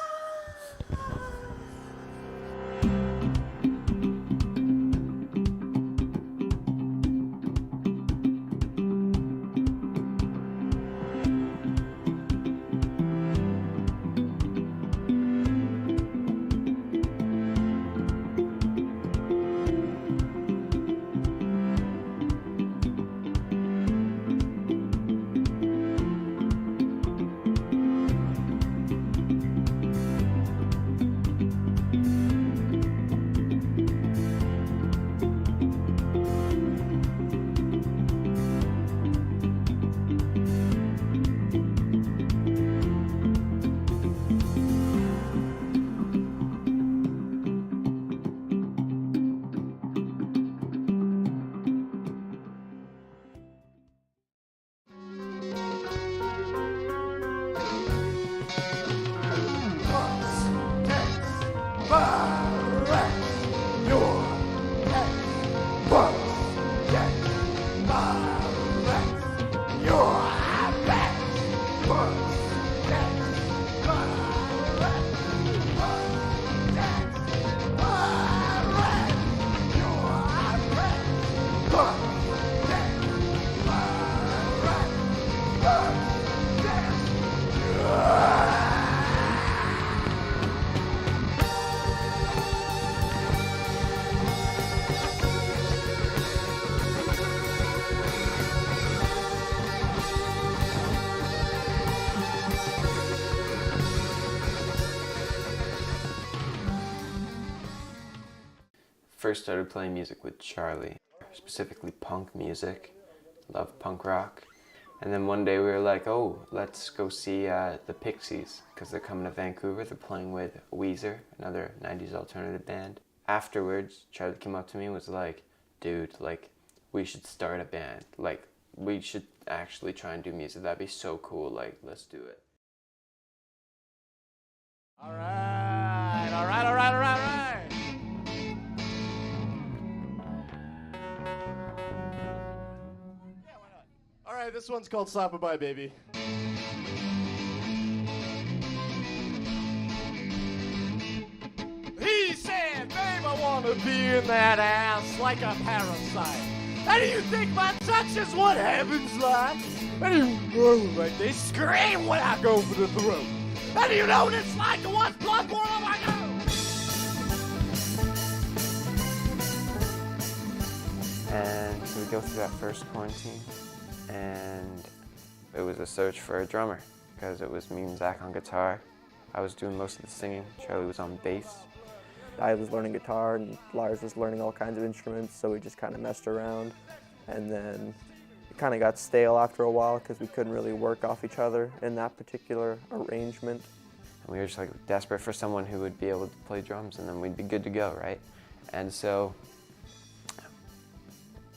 first started playing music with Charlie, specifically punk music. Love punk rock. And then one day we were like, oh, let's go see the Pixies, because they're coming to Vancouver. They're playing with Weezer, another 90s alternative band. Afterwards, Charlie came up to me and was like, dude, like, we should start a band. Like, we should actually try and do music. That'd be so cool. Like, let's do it. All right. All right, this one's called Slap Bye Baby. He said, babe, I want to be in that ass like a parasite. How do you think my touch is what heaven's like? How do you know, like, they scream when I go for the throat? How do you know what it's like to watch blood pour on my nose? And so we go through that first quarantine, and it was a search for a drummer, because it was me and Zach on guitar. I was doing most of the singing, Charlie was on bass. I was learning guitar and Lars was learning all kinds of instruments, so we just kind of messed around. And then it kind of got stale after a while because we couldn't really work off each other in that particular arrangement. And we were just like desperate for someone who would be able to play drums, and then we'd be good to go, right? And so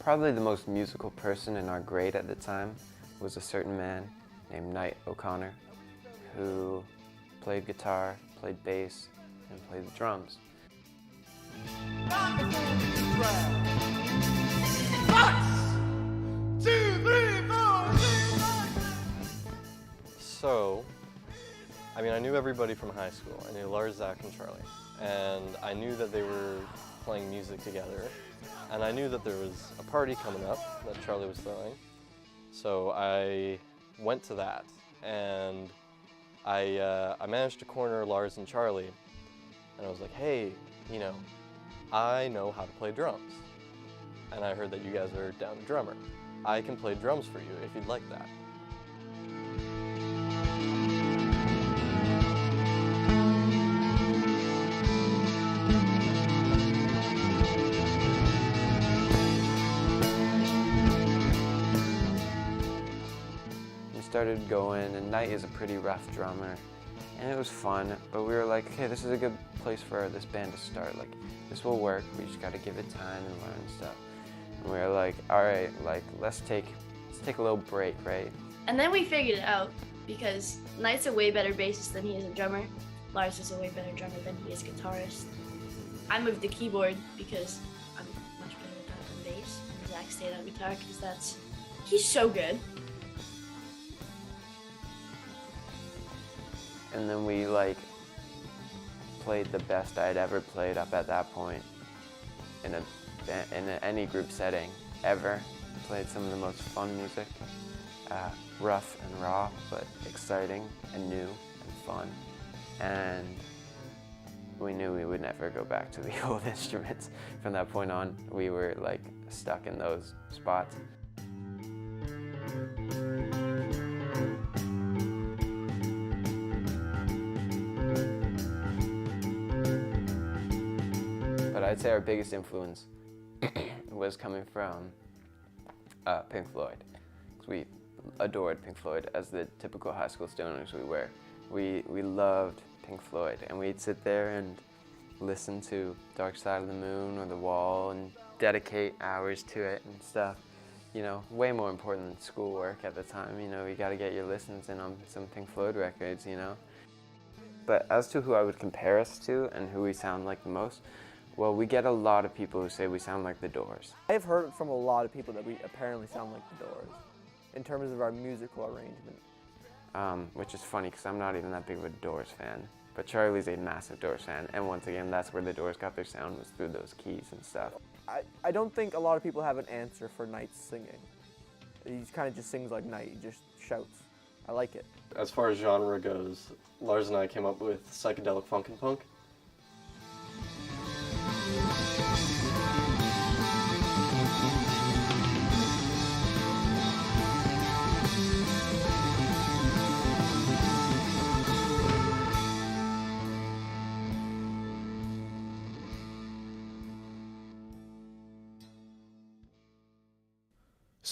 probably the most musical person in our grade at the time was a certain man named Knight O'Connor, who played guitar, played bass, and played the drums. So, I mean, I knew everybody from high school. I knew Lars, Zach, and Charlie. And I knew that they were playing music together. And I knew that there was a party coming up that Charlie was throwing. So I went to that. And I managed to corner Lars and Charlie. And I was like, hey, you know, I know how to play drums. And I heard that you guys are down a drummer. I can play drums for you if you'd like that. We started going, and Knight is a pretty rough drummer, and it was fun, but we were like, okay, this is a good place for this band to start. Like, this will work, we just gotta give it time and learn stuff. And we were like, all right, like, let's take a little break, right? And then we figured it out, because Knight's a way better bassist than he is a drummer. Lars is a way better drummer than he is guitarist. I moved to keyboard because I'm much better at that than bass. And Zach stayed on guitar because he's so good. And then we like played the best I'd ever played up at that point in any group setting ever. Played some of the most fun music, rough and raw, but exciting and new and fun. And we knew we would never go back to the old instruments. From that point on, we were like stuck in those spots. But I'd say our biggest influence was coming from Pink Floyd. 'Cause we adored Pink Floyd as the typical high school stoners we were. We loved Pink Floyd, and we'd sit there and listen to Dark Side of the Moon or The Wall and dedicate hours to it and stuff. You know, way more important than schoolwork at the time. You know, you gotta get your listens in on some Pink Floyd records, you know. But as to who I would compare us to and who we sound like the most, well, we get a lot of people who say we sound like the Doors. I've heard from a lot of people that we apparently sound like the Doors in terms of our musical arrangement. Which is funny because I'm not even that big of a Doors fan. But Charlie's a massive Doors fan, and once again, that's where the Doors got their sound, was through those keys and stuff. I don't think a lot of people have an answer for Knight's singing. He kind of just sings like Knight, he just shouts. I like it. As far as genre goes, Lars and I came up with psychedelic funk and punk.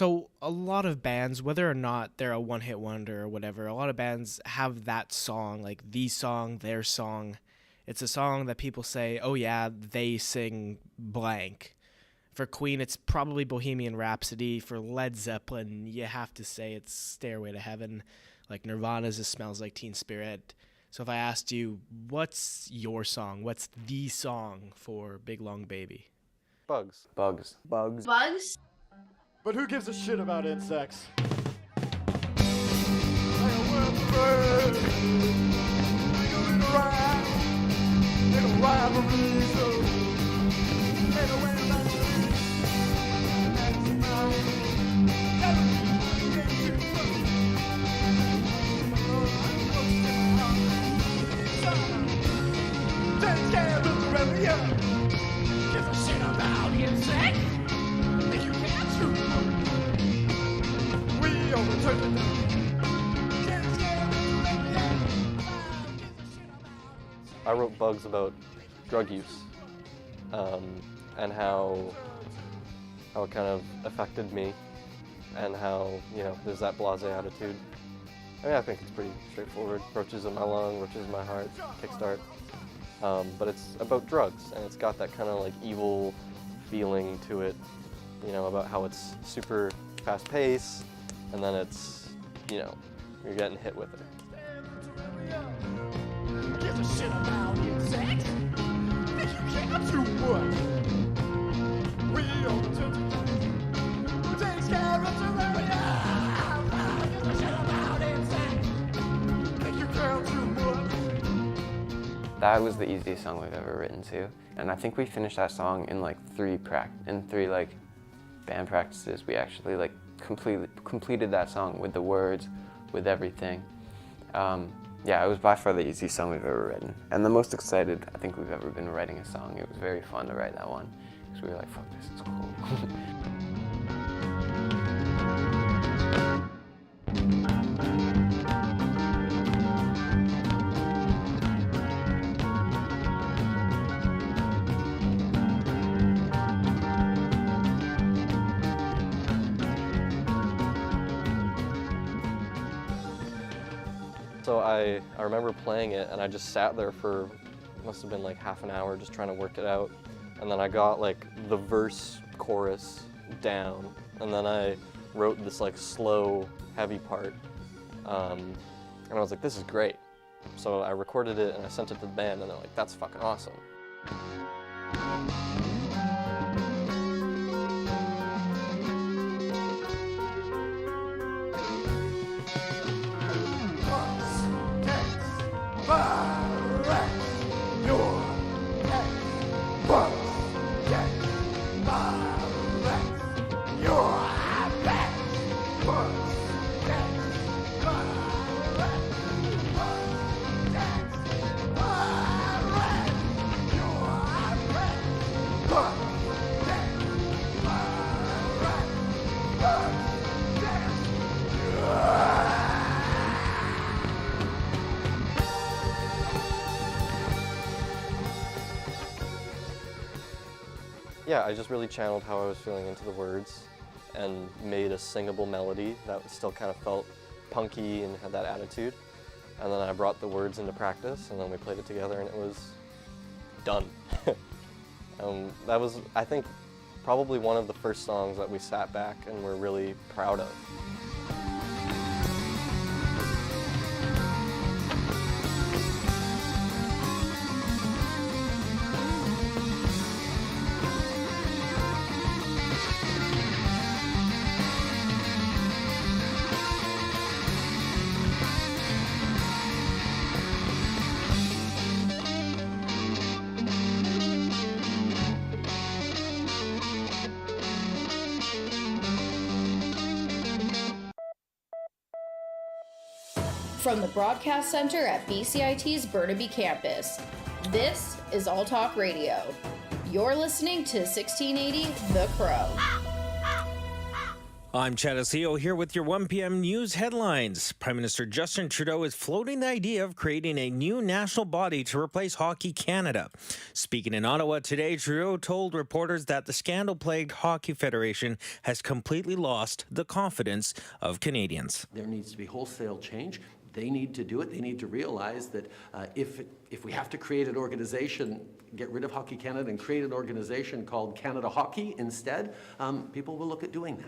So a lot of bands, whether or not they're a one-hit wonder or whatever, a lot of bands have that song, like the song, their song. It's a song that people say, oh yeah, they sing blank. For Queen, it's probably Bohemian Rhapsody. For Led Zeppelin, you have to say it's Stairway to Heaven. Like Nirvana's It Smells Like Teen Spirit. So if I asked you, what's your song? What's the song for Big Long Baby? Bugs. Bugs. Bugs. Bugs? But who gives a shit about insects? I wrote Bugs about drug use, and how it kind of affected me, and how, you know, there's that blasé attitude. I mean, I think it's pretty straightforward. Roaches in my lung, roaches in my heart, kickstart. But it's about drugs, and it's got that kind of like evil feeling to it, you know, about how it's super fast paced, and then it's, you know, you're getting hit with it. Give a shit about insects? Think you care too much? We don't take care of terraria. Give a shit about insects? Think you care too much? That was the easiest song we've ever written too. And I think we finished that song in like three like band practices. We actually like completed that song with the words, with everything. Yeah, it was by far the easiest song we've ever written. And the most excited I think we've ever been writing a song. It was very fun to write that one, because we were like, fuck, this is cool. So I remember playing it, and I just sat there for, must have been like half an hour just trying to work it out. And then I got like the verse chorus down, and then I wrote this like slow, heavy part. And I was like, this is great. So I recorded it and I sent it to the band, and they're like, that's fucking awesome. Yeah, I just really channeled how I was feeling into the words and made a singable melody that still kind of felt punky and had that attitude. And then I brought the words into practice, and then we played it together, and it was done. That was, I think, probably one of the first songs that we sat back and were really proud of. From the Broadcast Center at BCIT's Burnaby Campus, this is All Talk Radio. You're listening to 1680 The Crow. I'm Chad Asio here with your 1 p.m. news headlines. Prime Minister Justin Trudeau is floating the idea of creating a new national body to replace Hockey Canada. Speaking in Ottawa today, Trudeau told reporters that the scandal-plagued Hockey Federation has completely lost the confidence of Canadians. There needs to be wholesale change. They need to do it. They need to realize that if we have to create an organization, get rid of Hockey Canada and create an organization called Canada Hockey instead, people will look at doing that.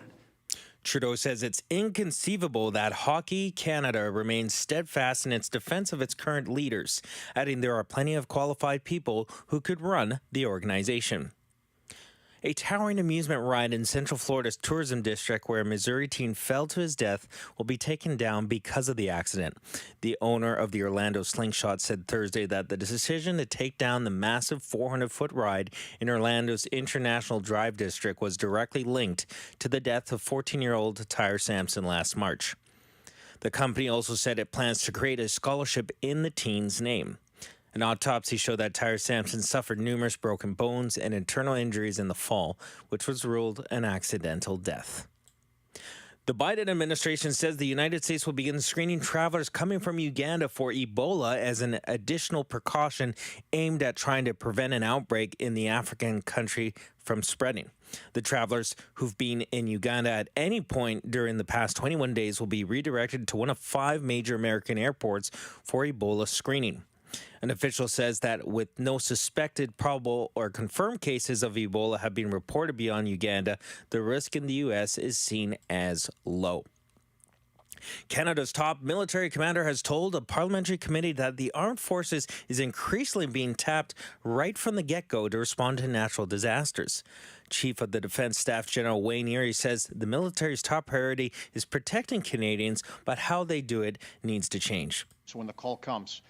Trudeau says it's inconceivable that Hockey Canada remains steadfast in its defense of its current leaders, adding there are plenty of qualified people who could run the organization. A towering amusement ride in Central Florida's tourism district where a Missouri teen fell to his death will be taken down because of the accident. The owner of the Orlando Slingshot said Thursday that the decision to take down the massive 400-foot ride in Orlando's International Drive district was directly linked to the death of 14-year-old Tyre Sampson last March. The company also said it plans to create a scholarship in the teen's name. An autopsy showed that Tyre Sampson suffered numerous broken bones and internal injuries in the fall, which was ruled an accidental death. The Biden administration says the United States will begin screening travelers coming from Uganda for Ebola as an additional precaution aimed at trying to prevent an outbreak in the African country from spreading. The travelers who've been in Uganda at any point during the past 21 days will be redirected to one of 5 major American airports for Ebola screening. An official says that with no suspected, probable, or confirmed cases of Ebola have been reported beyond Uganda, the risk in the U.S. is seen as low. Canada's top military commander has told a parliamentary committee that the armed forces is increasingly being tapped right from the get-go to respond to natural disasters. Chief of the Defense Staff General Wayne Erie says the military's top priority is protecting Canadians, but how they do it needs to change. So when the call comes,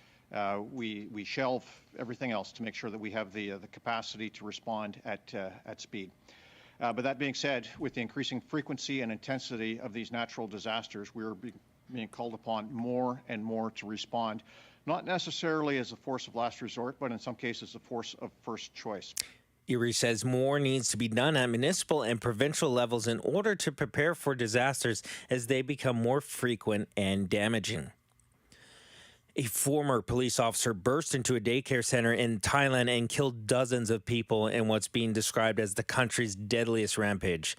we shelve everything else to make sure that we have the capacity to respond at speed. But that being said, with the increasing frequency and intensity of these natural disasters, we're being called upon more and more to respond, not necessarily as a force of last resort, but in some cases a force of first choice. Erie says more needs to be done at municipal and provincial levels in order to prepare for disasters as they become more frequent and damaging. A former police officer burst into a daycare center in Thailand and killed dozens of people in what's being described as the country's deadliest rampage.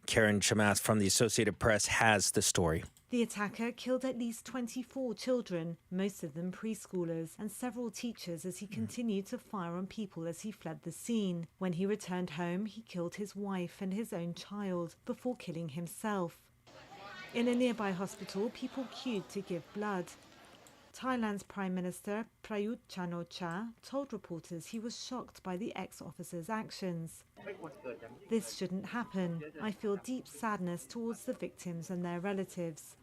Karen Chamath from the Associated Press has the story. The attacker killed at least 24 children, most of them preschoolers, and several teachers as he continued to fire on people as he fled the scene. When he returned home, he killed his wife and his own child before killing himself. In a nearby hospital, people queued to give blood. Thailand's Prime Minister Prayut Chan-o-cha told reporters he was shocked by the ex-officer's actions. This shouldn't happen. I feel deep sadness towards the victims and their relatives.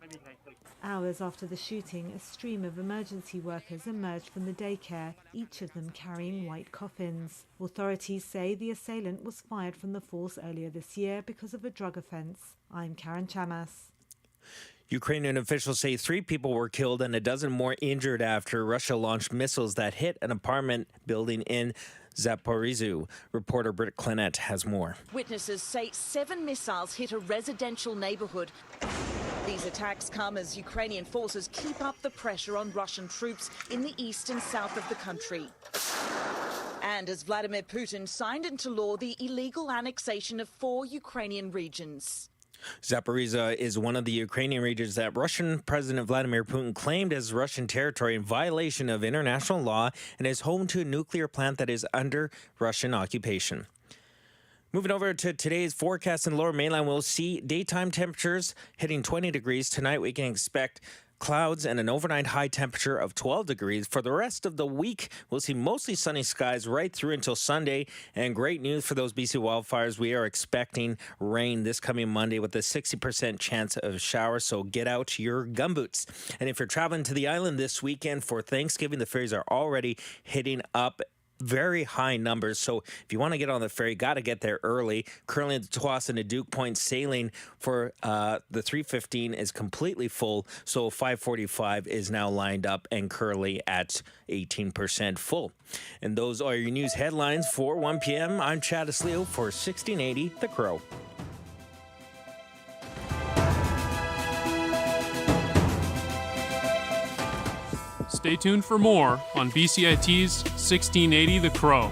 Hours after the shooting, a stream of emergency workers emerged from the daycare, each of them carrying white coffins. Authorities say the assailant was fired from the force earlier this year because of a drug offence. I'm Karen Chamas. Ukrainian officials say 3 people were killed and a dozen more injured after Russia launched missiles that hit an apartment building in Zaporizhzhia. Reporter Britt Clinette has more. Witnesses say 7 missiles hit a residential neighborhood. These attacks come as Ukrainian forces keep up the pressure on Russian troops in the east and south of the country. And as Vladimir Putin signed into law the illegal annexation of 4 Ukrainian regions. Zaporizhzhia is one of the Ukrainian regions that Russian President Vladimir Putin claimed as Russian territory in violation of international law and is home to a nuclear plant that is under Russian occupation. Moving over to today's forecast in the Lower Mainland, we'll see daytime temperatures hitting 20 degrees. Tonight we can expect clouds and an overnight high temperature of 12 degrees. For the rest of the week, we'll see mostly sunny skies right through until Sunday. And great news for those BC wildfires. We are expecting rain this coming Monday with a 60% chance of showers. So get out your gumboots. And if you're traveling to the island this weekend for Thanksgiving, the ferries are already hitting up very high numbers. So if you want to get on the ferry, got to get there early. Currently, the Tsawwassen to Duke Point sailing for the 3:15 is completely full. So 5:45 is now lined up and currently at 18% full. And those are your news headlines for 1 p.m. I'm Chad Asleo for 1680 The Crow. Stay tuned for more on BCIT's 1680 The Crow.